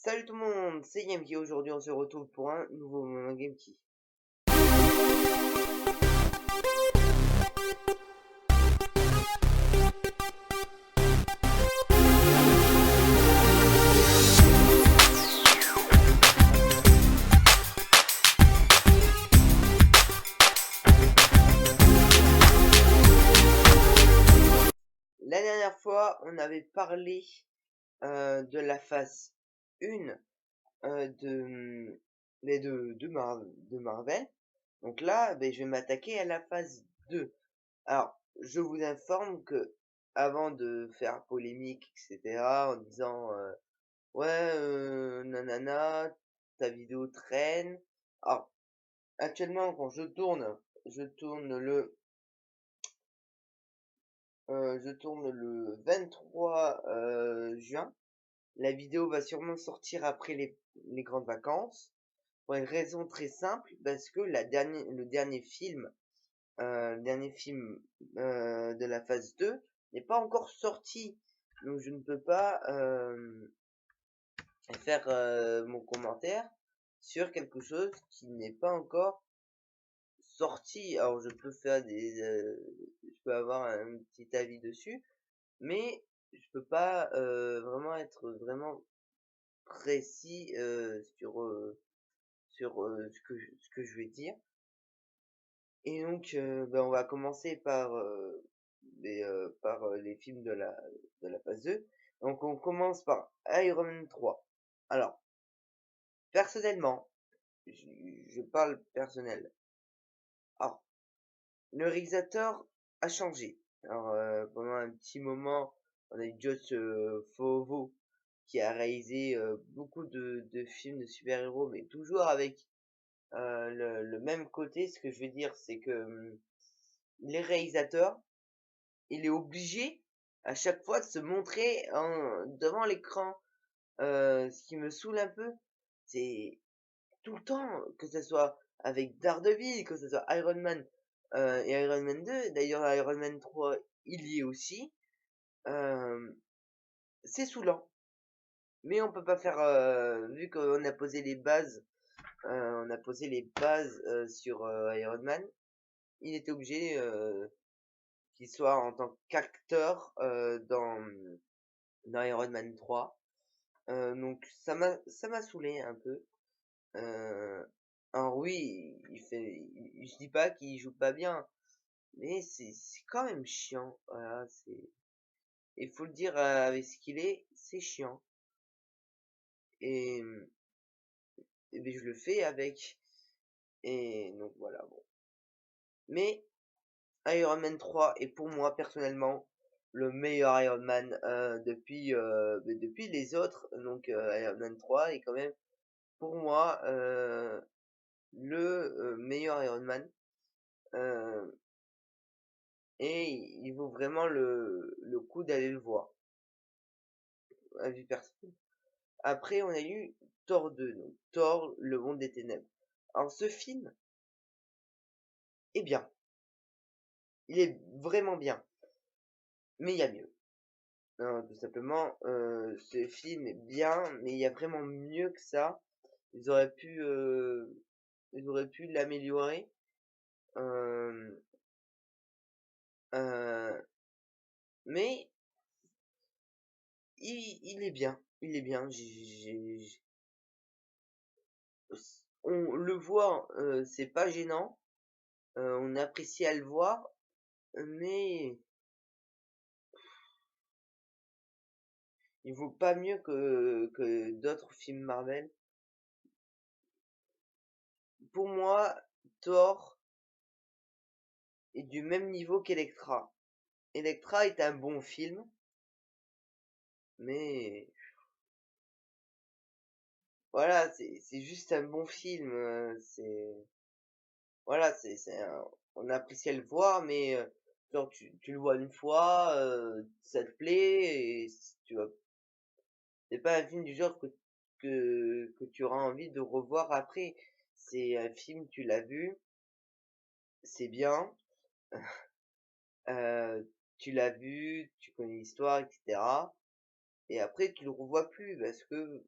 Salut tout le monde, c'est Yamki. Aujourd'hui on se retrouve pour un nouveau moment Gameki. La dernière fois on avait parlé de la phase 1 de Marvel. Donc là je vais m'attaquer à la phase 2. Alors je vous informe que avant de faire polémique etc en disant ouais nanana ta vidéo traîne. Alors actuellement quand je tourne le 23 juin. La vidéo va sûrement sortir après les grandes vacances. Pour une raison très simple, parce que le dernier film de la phase 2 n'est pas encore sorti. Donc je ne peux pas faire mon commentaire sur quelque chose qui n'est pas encore sorti. Alors je peux avoir un petit avis dessus, mais je peux pas vraiment être vraiment précis sur ce que je vais dire. Et donc on va commencer par les films de la phase 2. Donc on commence par Iron Man 3. Alors personnellement, je, je parle personnel. Alors le réalisateur a changé. Alors pendant un petit moment, on a eu Joss Fovo qui a réalisé beaucoup de films de super-héros, mais toujours avec le même côté. Ce que je veux dire, c'est que les réalisateurs, il est obligé à chaque fois de se montrer devant l'écran. Ce qui me saoule un peu, c'est tout le temps, que ce soit avec Daredevil, que ce soit Iron Man et Iron Man 2. D'ailleurs, Iron Man 3, il y est aussi. Euh, c'est saoulant. Mais on peut pas faire, vu qu'on a posé les bases, sur Iron Man, il était obligé qu'il soit en tant qu'acteur dans Iron Man 3. Donc ça m'a saoulé un peu. Euh, alors oui, je dis pas qu'il joue pas bien, mais c'est quand même chiant. Voilà, il faut le dire avec ce qu'il est, c'est chiant. Et, et ben, je le fais avec. Et donc voilà, bon. Mais Iron Man 3 est pour moi personnellement le meilleur Iron Man depuis les autres. Donc Iron Man 3 est quand même pour moi le meilleur Iron Man. Euh, et il vaut vraiment le coup d'aller le voir, à vue personnelle. Après, on a eu Thor 2, donc Thor, le monde des ténèbres. Alors ce film est bien, il est vraiment bien, mais il y a mieux. Non, tout simplement, ce film est bien, mais il y a vraiment mieux que ça. Ils auraient pu, euh, ils auraient pu l'améliorer. Euh, euh, mais il est bien, il est bien. On le voit, c'est pas gênant. On apprécie à le voir, mais il vaut pas mieux que d'autres films Marvel. Pour moi, Thor est du même niveau qu'Electra. Electra est un bon film, mais voilà, c'est juste un bon film. Voilà, on apprécie à le voir, mais genre tu le vois une fois, ça te plaît, et c'est pas un film du genre que tu auras envie de revoir après. C'est un film, tu l'as vu, c'est bien, euh, tu l'as vu, tu connais l'histoire, etc. Et après tu le revois plus parce que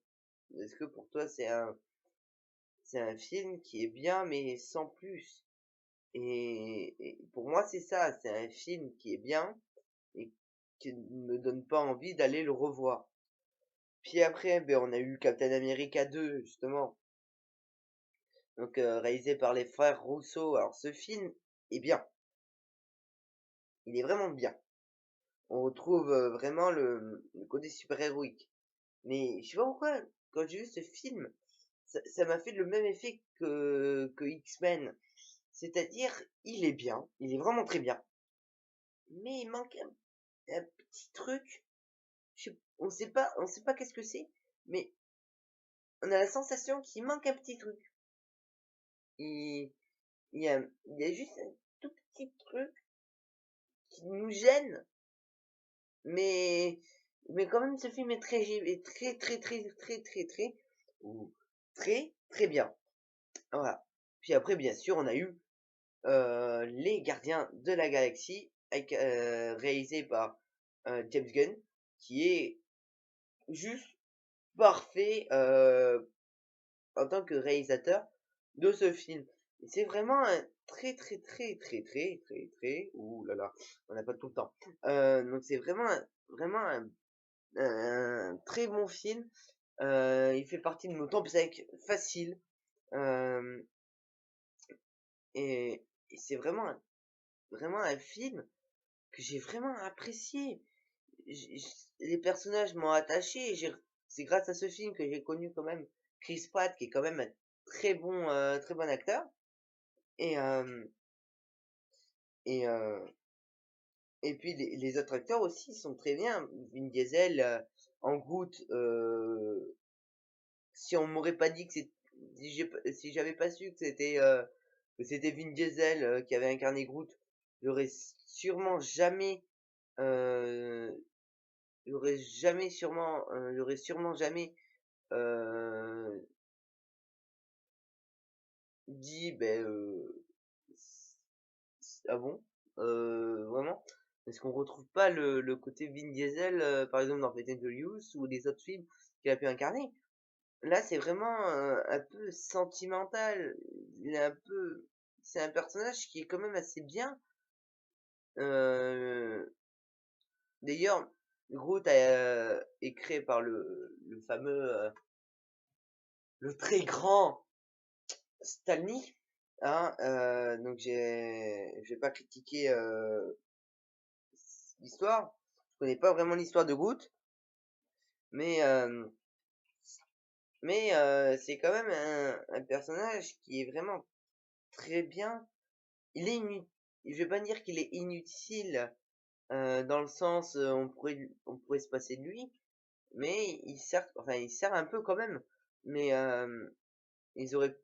Est-ce que pour toi c'est un film qui est bien mais sans plus? Et pour moi c'est ça, c'est un film qui est bien et qui ne me donne pas envie d'aller le revoir. Puis après, ben on a eu Captain America 2 justement, donc réalisé par les frères Russo. Alors ce film est bien, il est vraiment bien. On retrouve, vraiment le côté super-héroïque. Mais je sais pas pourquoi, quand j'ai vu ce film, ça m'a fait le même effet que X-Men. C'est-à-dire, il est bien, il est vraiment très bien, mais il manque un petit truc. On sait pas qu'est-ce que c'est, mais on a la sensation qu'il manque un petit truc. Il, il y a juste un tout petit truc qui nous gêne, mais, mais quand même, ce film est est ou très bien. Voilà. Puis après, bien sûr, on a eu Les Gardiens de la Galaxie, avec, réalisé par James Gunn, qui est juste parfait en tant que réalisateur de ce film. C'est vraiment un ouh là là, on n'a pas tout le temps. Donc c'est vraiment un très bon film. Il fait partie de nos top 5 facile. Euh, et c'est vraiment un film que j'ai vraiment apprécié. Les personnages m'ont attaché. C'est grâce à ce film que j'ai connu quand même Chris Pratt, qui est quand même un très bon acteur. Et, euh, et, euh, et puis les autres acteurs aussi sont très bien. Vin Diesel en Groot, si on m'aurait pas dit que si j'avais pas su que c'était Vin Diesel qui avait incarné Groot, j'aurais sûrement jamais euh, j'aurais sûrement jamais euh, dit ben ah bon, vraiment, parce qu'on retrouve pas le côté Vin Diesel par exemple dans Fast and Furious ou les autres films qu'il a pu incarner. Là, c'est vraiment un peu sentimental. Il est un peu, c'est un personnage qui est quand même assez bien. Euh, D'ailleurs, Groot est créé par le fameux, le très grand Stanley. Hein, donc je vais pas critiquer l'histoire. Je connais pas vraiment l'histoire de Groot, mais c'est quand même un personnage qui est vraiment très bien. Il est je vais pas dire qu'il est inutile dans le sens on pourrait se passer de lui, mais il sert un peu quand même. Mais ils auraient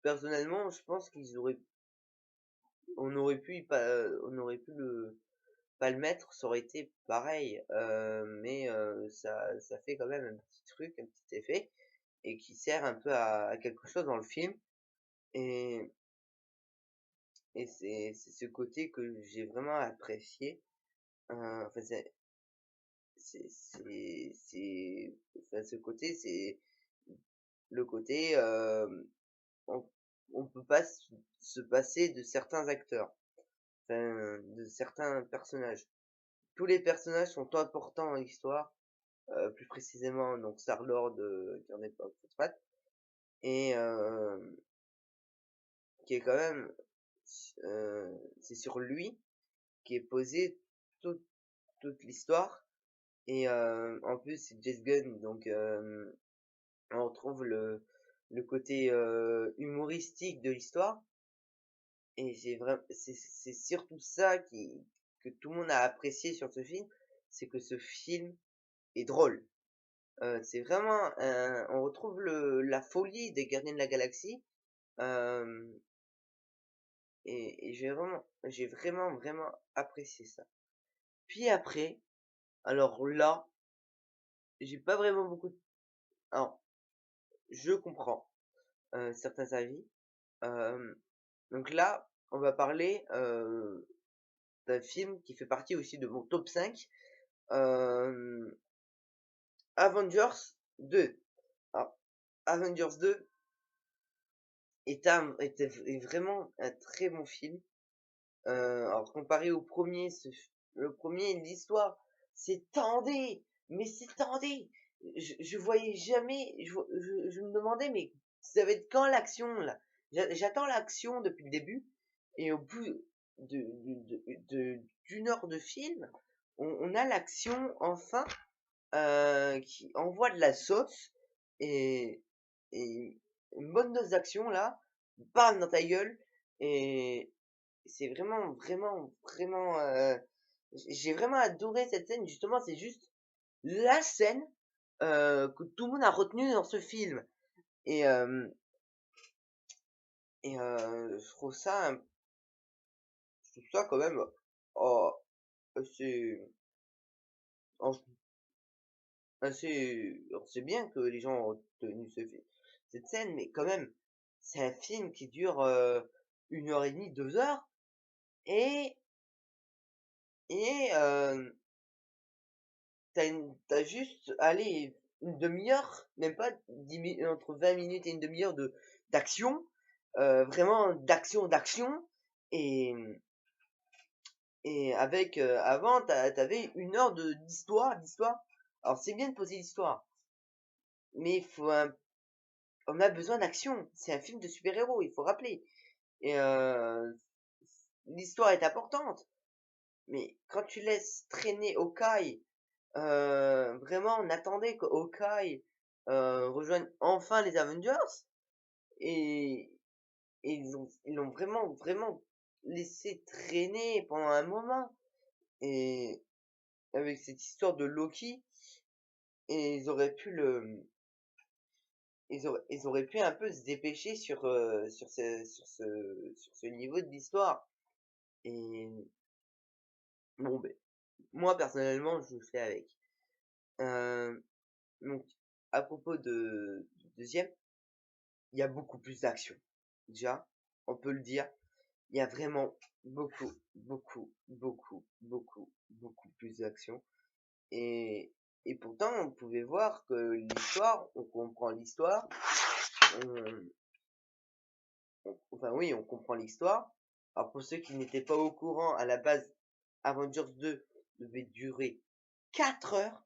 personnellement, je pense qu'ils auraient on aurait pu le pas le mettre, ça aurait été pareil. Mais ça fait quand même un petit truc, un petit effet et qui sert un peu à quelque chose dans le film. Et c'est ce côté que j'ai vraiment apprécié. Enfin, enfin, ce côté, c'est le côté, on, on peut pas se passer de certains acteurs, enfin, de certains personnages. Tous les personnages sont importants dans l'histoire, plus précisément, donc Star-Lord, incarné par Chris Pratt, et qui est quand même, c'est sur lui qui est posée toute, toute l'histoire. Et en plus, c'est James Gunn, donc on retrouve le côté humoristique de l'histoire. Et c'est surtout ça que tout le monde a apprécié sur ce film, c'est que ce film est drôle. C'est vraiment on retrouve la folie des Gardiens de la Galaxie. euh, et j'ai vraiment apprécié ça. Puis après, alors là, j'ai pas vraiment beaucoup de... Alors, je comprends certains avis. Euh, donc là, on va parler d'un film qui fait partie aussi de mon top 5. Euh, Avengers 2. Alors, Avengers 2 est vraiment un très bon film. Alors comparé au premier, le premier, l'histoire s'étendait, mais s'étendait. Je voyais jamais, je me demandais, mais ça va être quand l'action là? J'attends l'action depuis le début, et au bout d'une heure de film, on a l'action enfin qui envoie de la sauce et, et une bonne dose d'action là, bam dans ta gueule et c'est vraiment, vraiment, vraiment, j'ai vraiment adoré cette scène. Justement, c'est juste la scène que tout le monde a retenue dans ce film. Et, euh, je trouve ça quand même oh, assez, alors c'est bien que les gens ont retenu cette scène, mais quand même, c'est un film qui dure 1 heure et demie, 2 heures, et, et t'as juste, allez, une demi-heure, même pas entre 20 minutes et une demi-heure d'action, vraiment d'action, et, et avec, avant, t'avais 1 heure d'histoire. Alors c'est bien de poser l'histoire, mais on a besoin d'action. C'est un film de super-héros, il faut rappeler. Et l'histoire est importante, mais quand tu laisses traîner Hawkeye, vraiment, on attendait que Hawkeye rejoigne enfin les Avengers, et, et ils l'ont vraiment, vraiment laissé traîner pendant un moment. Et avec cette histoire de Loki, et ils auraient pu un peu se dépêcher sur ce niveau de l'histoire. Et bon, ben, moi personnellement, je le fais avec. Euh, donc, à propos du deuxième, il y a beaucoup plus d'action. Déjà, on peut le dire, il y a vraiment beaucoup, beaucoup, beaucoup, beaucoup, beaucoup plus d'action. Et, et pourtant, on pouvait voir que l'histoire, on comprend l'histoire, on, enfin oui, on comprend l'histoire. Alors pour ceux qui n'étaient pas au courant, à la base, Avengers 2 devait durer 4 heures.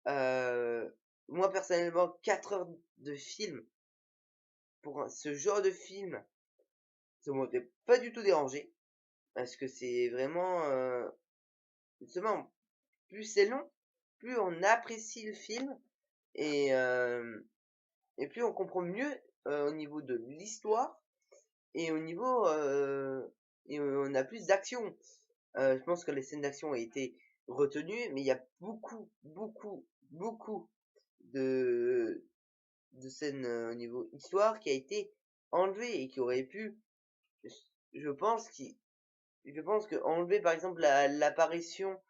Euh, Moi personnellement, 4 heures de film pour ce genre de film, ça m'aurait pas du tout dérangé, parce que c'est vraiment justement, plus c'est long, plus on apprécie le film, et et plus on comprend mieux au niveau de l'histoire, et au niveau et on a plus d'action. Je pense que les scènes d'action ont été retenues, mais il y a beaucoup, beaucoup, beaucoup de de scènes au niveau histoire qui a été enlevé, et qui aurait pu, je pense qu'il je pense que enlever par exemple l'apparition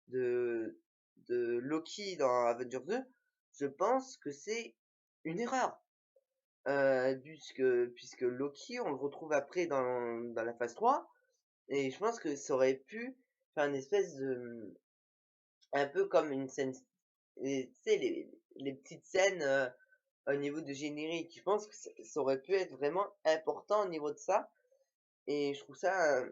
de de Loki dans Avengers 2, je pense que c'est une erreur. Puisque Loki, on le retrouve après dans la phase 3, et je pense que ça aurait pu faire une espèce de, un peu comme une scène, tu sais, les petites scènes au niveau de générique. Je pense que ça aurait pu être vraiment important au niveau de ça, et je trouve ça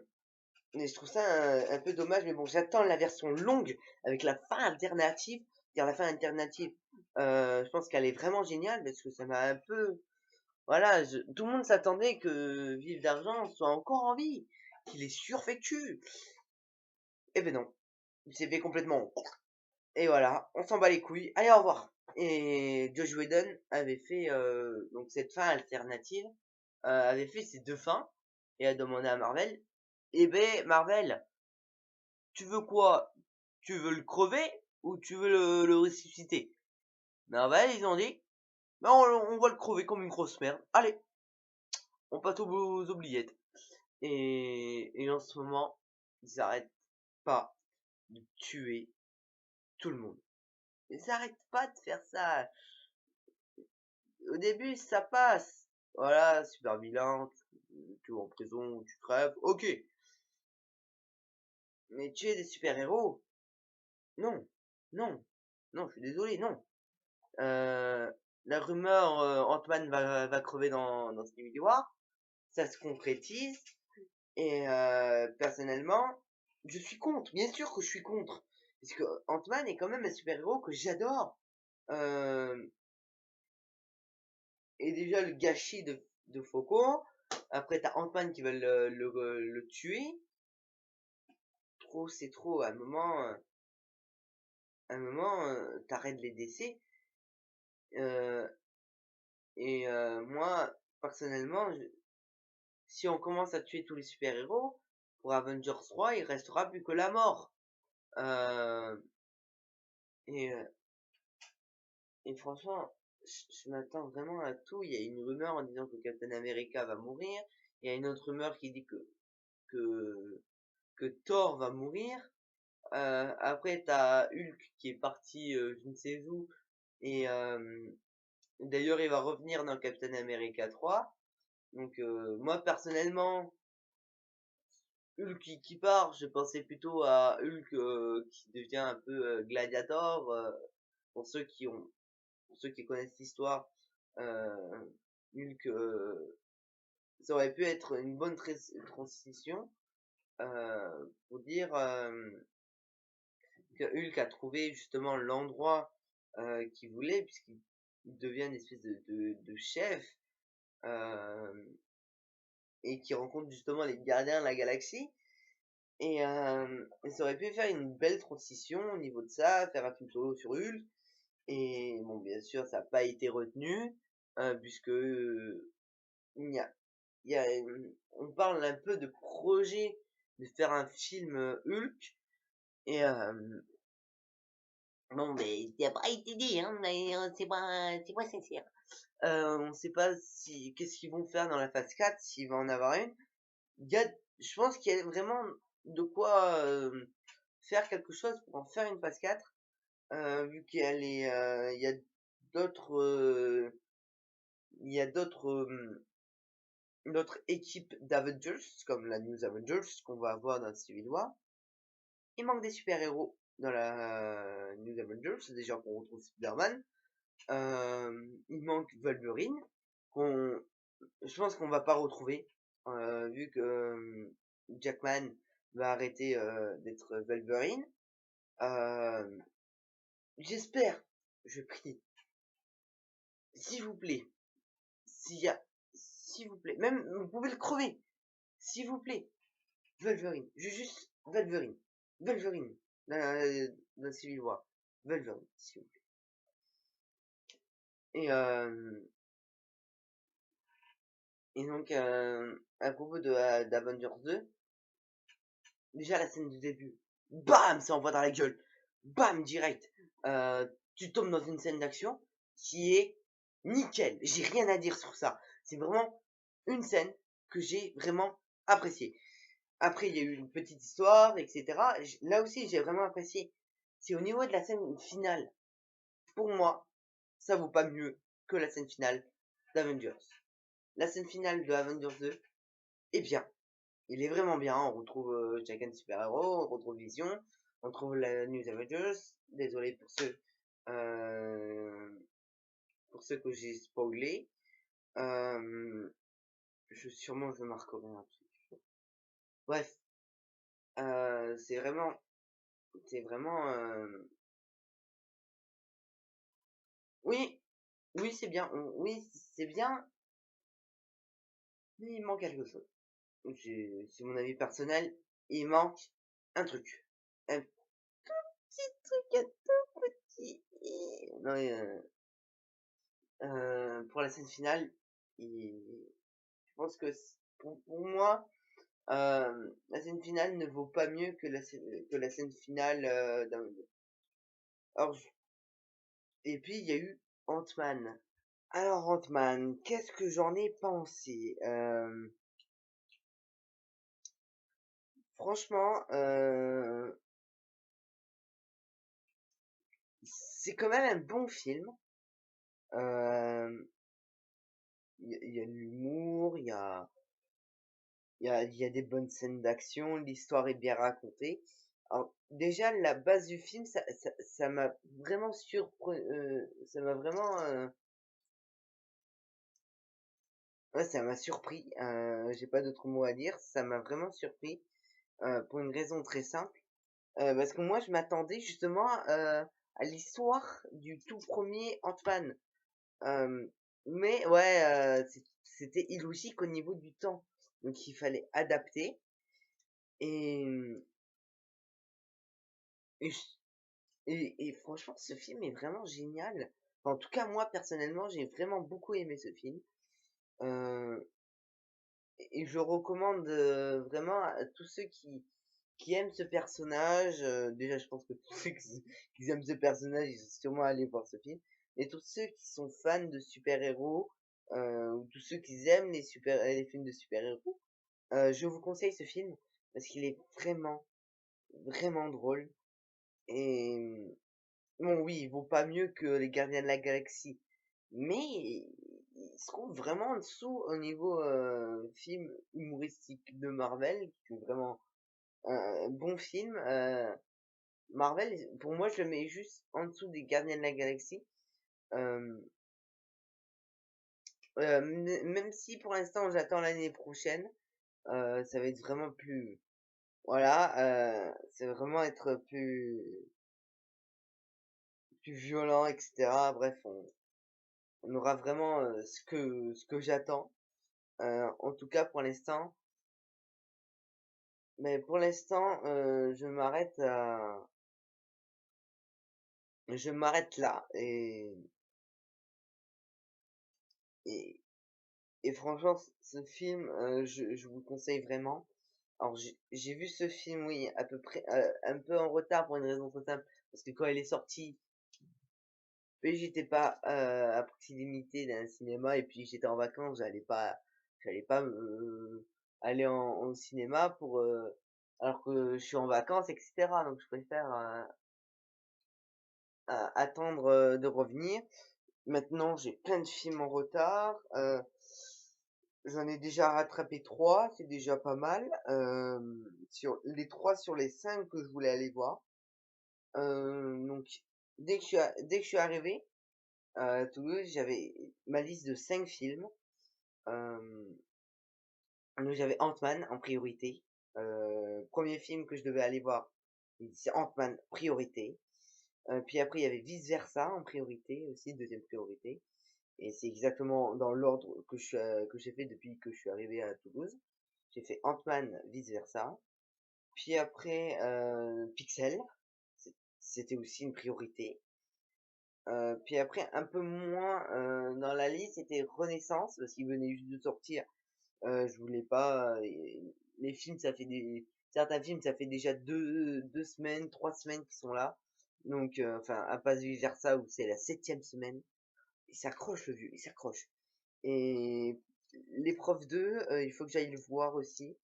un peu dommage, mais bon, j'attends la version longue avec la fin alternative. Car la fin alternative, je pense qu'elle est vraiment géniale, parce que ça m'a un peu, voilà, tout le monde s'attendait que Vive d'Argent soit encore en vie, qu'il ait survécu. Eh ben non, il s'est fait complètement. Et voilà, on s'en bat les couilles. Allez, au revoir. Et Josh Whedon avait fait donc cette fin alternative, avait fait ces deux fins, et a demandé à Marvel, eh ben Marvel, tu veux quoi? Tu veux le crever ou tu veux le ressusciter? Marvel, ils ont dit, ben on va le crever comme une grosse merde. Allez, on passe aux oubliettes. Et en ce moment, ils arrêtent pas de tuer tout le monde. Ils arrêtent pas de faire ça. Au début, ça passe. Voilà, super vilain, tu vas en prison, tu crèves, ok. Mais tuer des super-héros, non, non, non, je suis désolé, non. la rumeur Ant-Man va crever dans Civil War, ça se concrétise. Et personnellement, je suis contre. Bien sûr que je suis contre. Parce que Ant-Man est quand même un super-héros que j'adore. Euh, et déjà le gâchis de Faucon. Après, t'as Ant-Man qui veut le tuer. Trop, c'est trop. À un moment, t'arrêtes les décès. Euh, et moi, personnellement, si on commence à tuer tous les super-héros, pour Avengers 3, il restera plus que la mort. Euh, et, euh, et franchement, je m'attends vraiment à tout. Il y a une rumeur en disant que Captain America va mourir. Il y a une autre rumeur qui dit que, que Thor va mourir. Après, t'as Hulk qui est parti je ne sais où. Et d'ailleurs, il va revenir dans Captain America 3. Donc, moi, personnellement, Hulk qui part, je pensais plutôt à Hulk qui devient un peu Gladiator. Pour ceux qui ont, pour ceux qui connaissent l'histoire, Hulk, ça aurait pu être une bonne transition pour dire que Hulk a trouvé justement l'endroit qu'il voulait, puisqu'il devient une espèce de chef euh, et qui rencontre justement les gardiens de la galaxie. Et ça aurait pu faire une belle transition au niveau de ça, faire un film solo sur Hulk. Et bon, bien sûr, ça n'a pas été retenu, puisque il y a, on parle un peu de projet de faire un film Hulk. Et bon, mais ça n'a pas été dit, hein, mais c'est pas sincère. On sait pas si qu'est-ce qu'ils vont faire dans la phase 4, s'il va en avoir une. Je pense qu'il y a vraiment de quoi faire quelque chose pour en faire une phase 4, vu il y a d'autres, il y a d'autres équipes d'Avengers, comme la New Avengers qu'on va avoir dans Civil War. Il manque des super-héros dans la New Avengers, déjà qu'on retrouve Spider-Man. Il manque Wolverine, je pense qu'on va pas retrouver, vu que Jackman va arrêter d'être Wolverine. Euh, J'espère, je prie, s'il vous plaît, s'il y a, s'il vous plaît, même vous pouvez le crever, s'il vous plaît, Wolverine, juste Wolverine, Wolverine, dans Civil War, Wolverine, s'il vous plaît. Et donc à propos d'Avengers 2, déjà la scène du début, bam, ça envoie dans la gueule, bam, direct. Tu tombes dans une scène d'action qui est nickel. J'ai rien à dire sur ça. C'est vraiment une scène que j'ai vraiment appréciée. Après, il y a eu une petite histoire, etc. Là aussi, j'ai vraiment apprécié. C'est au niveau de la scène finale. Pour moi, ça vaut pas mieux que la scène finale d'Avengers. La scène finale de Avengers 2 est bien. Il est vraiment bien. On retrouve chacun super-héros, on retrouve Vision, on retrouve la New Avengers. Désolé pour ceux que j'ai spoilé. Euh, sûrement je marquerai un truc. Bref, c'est vraiment. Oui, oui c'est bien. Oui c'est bien, mais il manque quelque chose. C'est mon avis personnel. Il manque un truc, un petit truc, un tout petit. Non, pour la scène finale, je pense que pour moi, la scène finale ne vaut pas mieux que la scène finale d'un. Alors, et puis il y a eu Ant-Man. Alors Ant-Man, qu'est-ce que j'en ai pensé? Franchement, c'est quand même un bon film. Euh, il y a de l'humour, il y a des bonnes scènes d'action, l'histoire est bien racontée. Alors, déjà, la base du film, ça m'a vraiment surpris, ça m'a vraiment Ouais, ça m'a surpris, j'ai pas d'autres mots à dire, ça m'a vraiment surpris, pour une raison très simple, parce que moi je m'attendais justement, à l'histoire du tout premier Ant-Man. Hem, mais ouais, c'était illogique au niveau du temps. Donc il fallait adapter et et j et franchement ce film est vraiment génial. Enfin, en tout cas moi personnellement, j'ai vraiment beaucoup aimé ce film. Heu et je recommande, vraiment à tous ceux qui aiment ce personnage, déjà je pense que tous ceux qui aiment ce personnage, ils sont sûrement allés voir ce film. Et tous ceux qui sont fans de super-héros, ou tous ceux qui aiment les films de super-héros, je vous conseille ce film parce qu'il est vraiment, vraiment drôle et bon oui, il vaut pas mieux que les Gardiens de la Galaxie, mais il se trouve vraiment en dessous au niveau, film humoristique de Marvel, qui est vraiment un bon film. Marvel, pour moi, je le mets juste en dessous des Gardiens de la Galaxie. Euh, Même si pour l'instant j'attends l'année prochaine, ça va être vraiment plus, voilà, ça va vraiment être plus violent, etc. Bref, on aura vraiment ce que j'attends. En tout cas pour l'instant, mais pour l'instant, je m'arrête là et et franchement, ce film, je vous le conseille vraiment. Alors j'ai vu ce film, oui, à peu près, un peu en retard pour une raison très simple, parce que quand il est sorti, beh, j'étais pas, à proximité d'un cinéma et puis j'étais en vacances, j'allais pas aller au cinéma alors que je suis en vacances et cetera. Donc je préfère, attendre, de revenir. Maintenant, j'ai plein de films en retard, j'en ai déjà rattrapé 3, c'est déjà pas mal, sur les 3 sur les 5 que je voulais aller voir. Donc dès que je suis arrivé, à Toulouse, j'avais ma liste de 5 films. Hem, donc j'avais Ant-Man en priorité. 1er film que je devais aller voir, c'est Ant-Man, priorité. Puis après, il y avait Vice Versa en priorité aussi, deuxième priorité. Et c'est exactement dans l'ordre que j'ai fait depuis que je suis arrivé à Toulouse. J'ai fait Ant-Man, Vice Versa. Puis après, Pixel, c'était aussi une priorité. Puis après, un peu moins dans la liste, c'était Renaissance, parce qu'il venait juste de sortir. Je voulais pas. Les films, certains films, ça fait déjà 2 semaines, 3 semaines qu'ils sont là. Donc, enfin, à pas Vice Versa où c'est la 7e semaine. Il s'accroche le vieux, il s'accroche. Et l'épreuve 2, il faut que j'aille le voir aussi.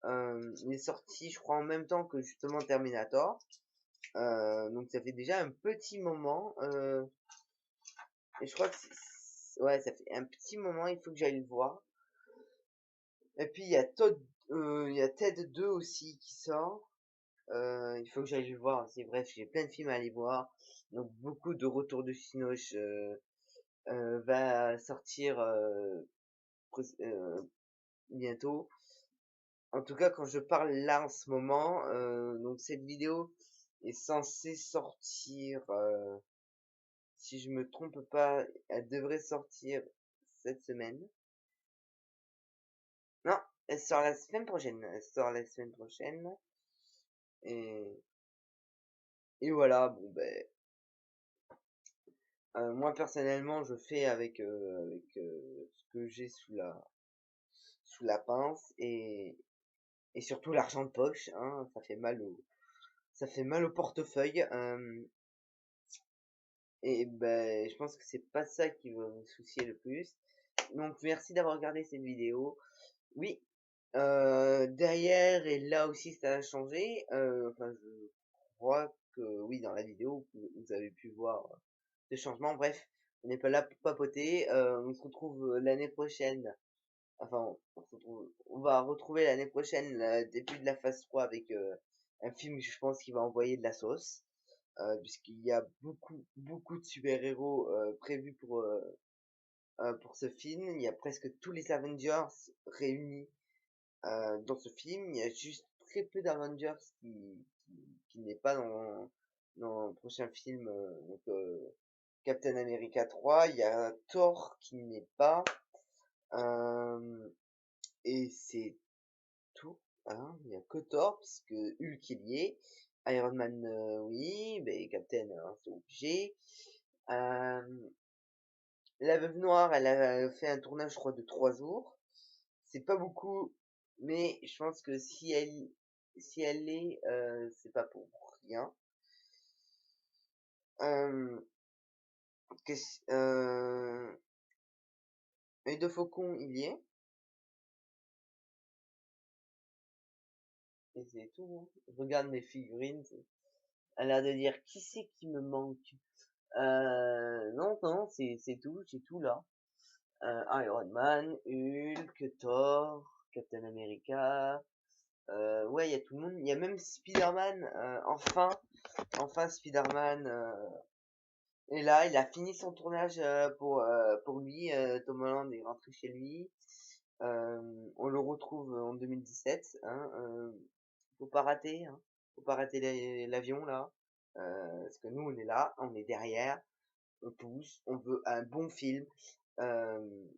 Il est sorti, je crois, en même temps que justement Terminator. Donc ça fait déjà un petit moment. Et je crois que ouais, ça fait un petit moment, il faut que j'aille le voir. Et puis il y a Ted 2 aussi qui sort. Il faut que j'aille le voir aussi. Bref, j'ai plein de films à aller voir. Donc beaucoup de Retour de Cinoche va sortir bientôt. En tout cas, quand je parle là en ce moment, donc cette vidéo est censée sortir, si je me trompe pas, elle devrait sortir cette semaine. Non, elle sort la semaine prochaine. Elle sort la semaine prochaine. Et, et voilà, bon ben, moi personnellement, je fais avec ce que j'ai sous la pince et surtout l'argent de poche, hein, ça fait mal au portefeuille. Et ben, je pense que c'est pas ça qui va vous soucier le plus. Donc merci d'avoir regardé cette vidéo. Oui, derrière et là aussi ça a changé. Enfin, je crois que oui, dans la vidéo, vous avez pu voir le changement. Bref, on n'est pas là pour papoter. On se retrouve l'année prochaine. Enfin, on va retrouver l'année prochaine le début de la phase 3 avec un film, je pense, qui va envoyer de la sauce. Puisqu'il y a beaucoup, beaucoup de super-héros prévus pour ce film. Il y a presque tous les Avengers réunis dans ce film. Il y a juste très peu d'Avengers qui n'est pas dans le prochain film. Captain America 3. Il y a Thor qui n'est pas. Et c'est tout. Hein. Il n'y a que Thor, puisque Hulk il y est. Iron Man, oui, mais Captain, hein, c'est obligé. La Veuve Noire, elle a fait un tournage, je crois, de 3 jours. C'est pas beaucoup, mais je pense que si elle est, c'est pas pour rien. Euh, Œil de Faucon, il y est. Et c'est tout. Hein. Je regarde mes figurines. Elle a l'air de dire qui c'est qui me manque. Non, non, c'est tout, j'ai tout là. Iron Man, Hulk, Thor, Captain America. Ouais, il y a tout le monde. Il y a même Spider-Man. Enfin Spider-Man. Et là, il a fini son tournage pour lui. Tom Holland est rentré chez lui. On le retrouve en 2017. Hein, faut pas rater. Hein, faut pas rater l'avion là. Parce que nous, on est là, on est derrière, on pousse, on veut un bon film. Euh,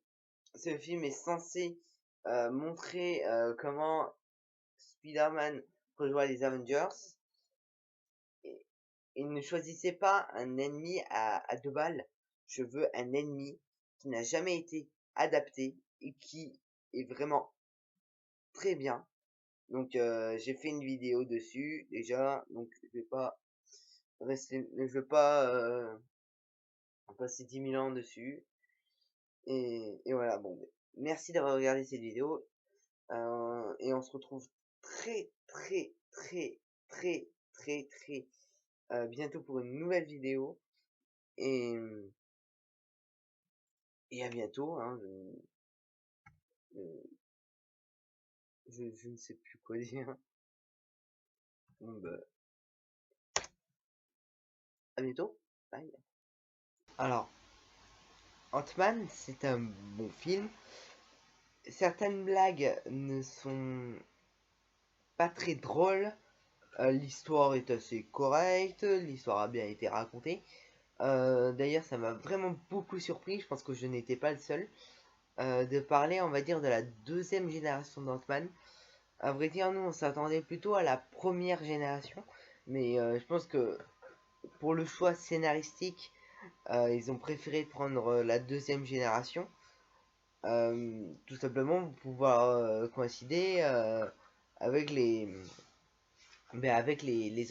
Ce film est censé montrer comment Spider-Man rejoint les Avengers. Et, et ne choisissez pas un ennemi à 2 balles. Je veux un ennemi qui n'a jamais été adapté et qui est vraiment très bien. Donc j'ai fait une vidéo dessus déjà, donc je vais pas passer 10 000 ans dessus. Et voilà, bon, merci d'avoir regardé cette vidéo. Et on se retrouve très très très très très très bientôt pour une nouvelle vidéo. Et, et à bientôt. Hein, je ne sais plus quoi dire. Bon, bah, à bientôt. Bye. Alors, Ant-Man, c'est un bon film. Certaines blagues ne sont pas très drôles. L'histoire est assez correcte. L'histoire a bien été racontée. D'ailleurs, ça m'a vraiment beaucoup surpris. Je pense que je n'étais pas le seul. De parler, on va dire, de la deuxième génération d'Ant-Man. À vrai dire, nous, on s'attendait plutôt à la première génération. Mais je pense que pour le choix scénaristique, ils ont préféré prendre la deuxième génération. Tout simplement pour pouvoir coïncider avec les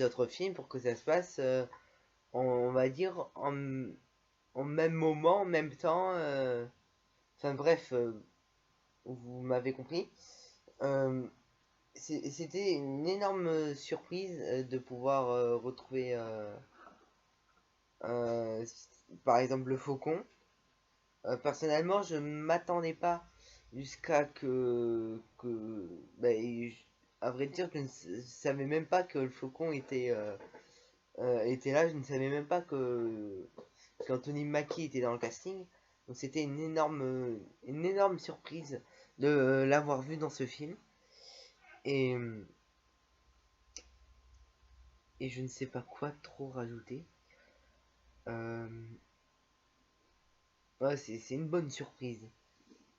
autres films pour que ça se passe, on va dire, en même moment, en même temps. Enfin bref, vous m'avez compris. Euh, C'était une énorme surprise de pouvoir retrouver euh, par exemple le faucon. Personnellement, je m'attendais pas jusqu'à à vrai dire, je ne savais même pas que le faucon était là. Je ne savais même pas qu'Anthony Mackie était dans le casting. Donc c'était une énorme surprise de l'avoir vu dans ce film. Et, et je ne sais pas quoi trop rajouter. Euh, ouais, c'est une bonne surprise.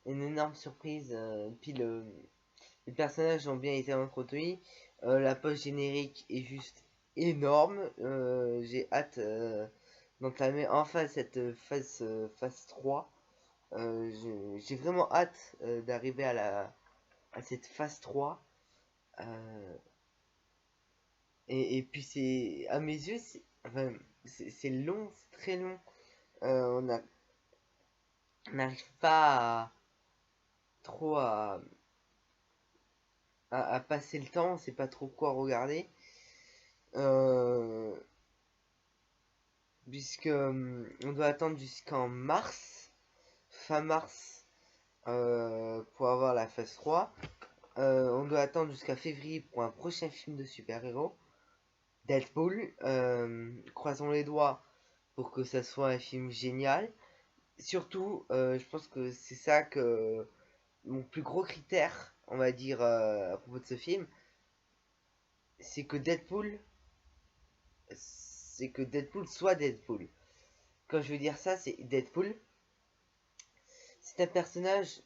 Une énorme surprise. Puis les personnages ont bien été introduits. La post générique est juste énorme. J'ai hâte d'entamer enfin cette phase 3. J'ai vraiment hâte d'arriver à cette phase 3. Euh, et puis c'est, à mes yeux, c'est long, c'est très long. On n'arrive pas trop à passer le temps, on sait pas trop quoi regarder. Euh, Puisque on doit attendre jusqu'en mars, fin mars, pour avoir la phase 3. On doit attendre jusqu'à février pour un prochain film de super-héros, Deadpool. Croisons les doigts pour que ça soit un film génial. surtout, je pense que c'est ça que mon plus gros critère, on va dire, à propos de ce film, c'est que Deadpool soit Deadpool. Quand je veux dire ça, c'est Deadpool, c'est un personnage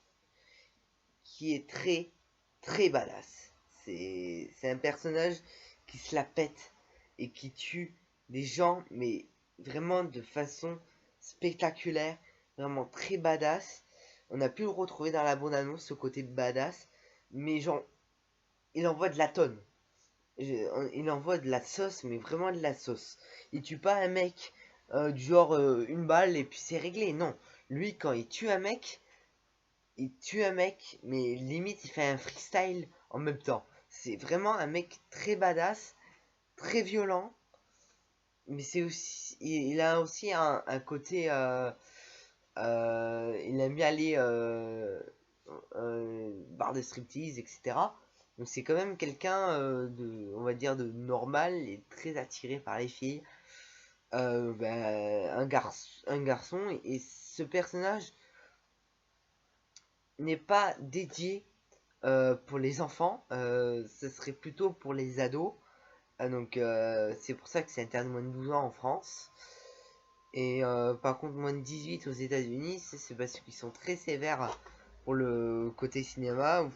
qui est très très badass. C'est un personnage qui se la pète et qui tue des gens, mais vraiment de façon spectaculaire, vraiment très badass. On a pu le retrouver dans la bande-annonce, ce côté badass, mais genre, il envoie de la tonne. Il envoie de la sauce, mais vraiment de la sauce. Il tue pas un mec du genre une balle et puis c'est réglé. Non, lui quand il tue un mec, mais limite il fait un freestyle en même temps. C'est vraiment un mec très badass, très violent, mais c'est aussi, il a aussi un côté, il aime bien aller bar de striptease, etc. Donc c'est quand même quelqu'un de, on va dire, de normal et très attiré par les filles. Un garçon, et ce personnage n'est pas dédié pour les enfants, ce serait plutôt pour les ados. Donc c'est pour ça que c'est interdit moins de 12 ans en France. Et par contre, moins de 18 aux États-Unis, c'est parce qu'ils sont très sévères pour le côté cinéma.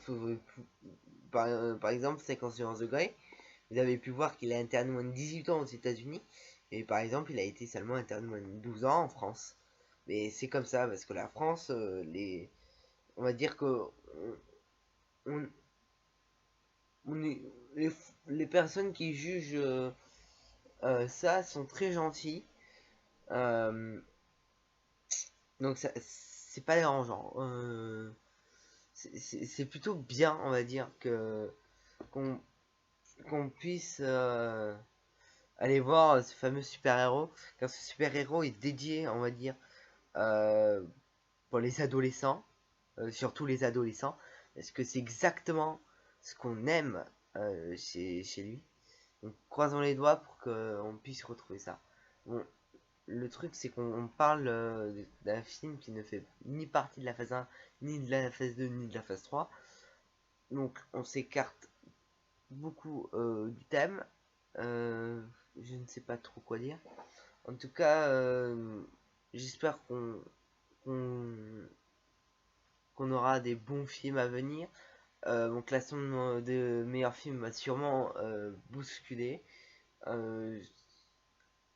Par exemple, 51 degrés, vous avez pu voir qu'il a interdit moins de 18 ans aux États-Unis. Et par exemple, il a été seulement interdit moins de 12 ans en France. Mais c'est comme ça, parce que la France, on va dire que on, on est, les personnes qui jugent ça sont très gentilles. Euh, donc ça, c'est pas dérangeant. C'est plutôt bien, on va dire, que qu'on qu'on puisse aller voir ce fameux super-héros, car ce super-héros est dédié, on va dire, euh, pour les adolescents, surtout les adolescents, parce que c'est exactement ce qu'on aime chez lui. Donc croisons les doigts pour qu'on puisse retrouver ça. Bon, le truc c'est qu'on parle d'un film qui ne fait ni partie de la phase 1, ni de la phase 2, ni de la phase 3. Donc on s'écarte beaucoup du thème. Euh, je ne sais pas trop quoi dire. En tout cas, j'espère qu'on qu'on aura des bons films à venir. Mon classement de meilleurs films va sûrement bousculer. Euh,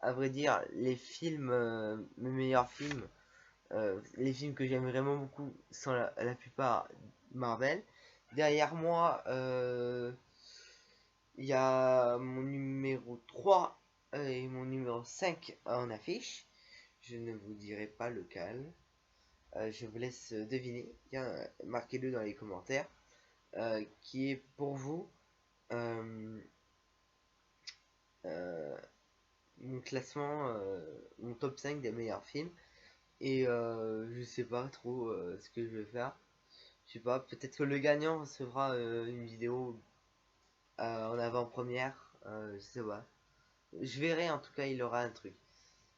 à vrai dire, mes meilleurs films, les films que j'aime vraiment beaucoup sont la plupart Marvel. Derrière moi, il y a mon numéro 3 et mon numéro 5 en affiche. Je ne vous dirai pas lequel. Je vous laisse deviner. Tiens, marquez-le dans les commentaires. Qui est pour vous euh, euh, mon classement, mon top 5 des meilleurs films. Et je sais pas trop ce que je vais faire. Je sais pas, peut-être que le gagnant recevra une vidéo en avant-première. Je sais pas. Je verrai, en tout cas, il aura un truc.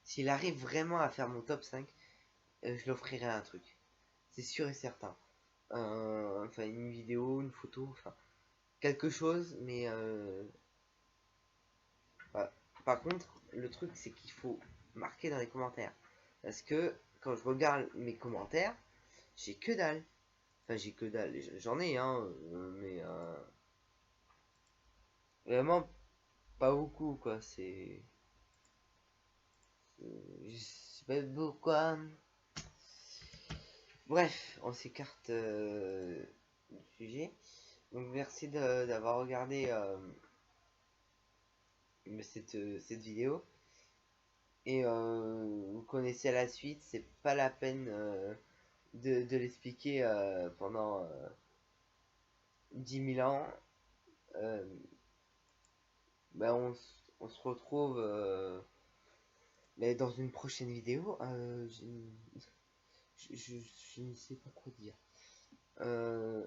S'il arrive vraiment à faire mon top 5, je l'offrirai un truc. C'est sûr et certain. Enfin, une vidéo, une photo, enfin, quelque chose, mais voilà. Par contre, le truc, c'est qu'il faut marquer dans les commentaires. Parce que quand je regarde mes commentaires, j'ai que dalle. Enfin, j'ai que dalle. J'en ai, hein, mais vraiment pas beaucoup, quoi. Je sais pas pourquoi. Bref, on s'écarte du sujet. Donc, merci d'avoir regardé cette vidéo. Et vous connaissez la suite, c'est pas la peine de l'expliquer pendant 10 000 ans. Euh, ben on se retrouve dans une prochaine vidéo. Je ne sais pas quoi dire. Euh,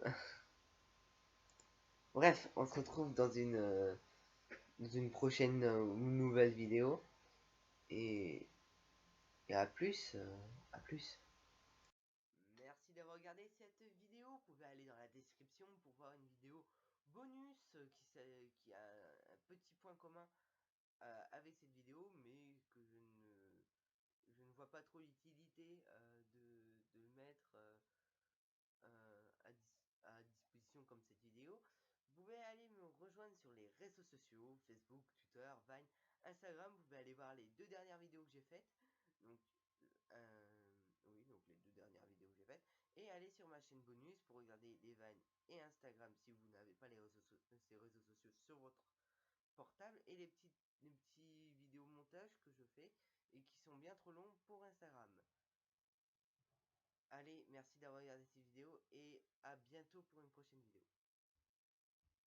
bref, on se retrouve dans une prochaine nouvelle vidéo. Et, et à plus. À plus. regardé cette vidéo, vous pouvez aller dans la description pour voir une vidéo bonus qui a un petit point commun avec cette vidéo, mais que je ne vois pas trop l'utilité de le mettre à disposition comme cette vidéo. Vous pouvez aller me rejoindre sur les réseaux sociaux, Facebook, Twitter, Vine, Instagram. Vous pouvez aller voir les 2 dernières vidéos que j'ai faites. Donc, oui, donc les 2 dernières vidéos que j'ai faites. Et aller sur ma chaîne bonus pour regarder les Vine et Instagram si vous n'avez pas ces réseaux sociaux sur votre portable. Et les petits vidéos montages que je fais et qui sont bien trop longs pour Instagram. Allez, merci d'avoir regardé cette vidéo et à bientôt pour une prochaine vidéo.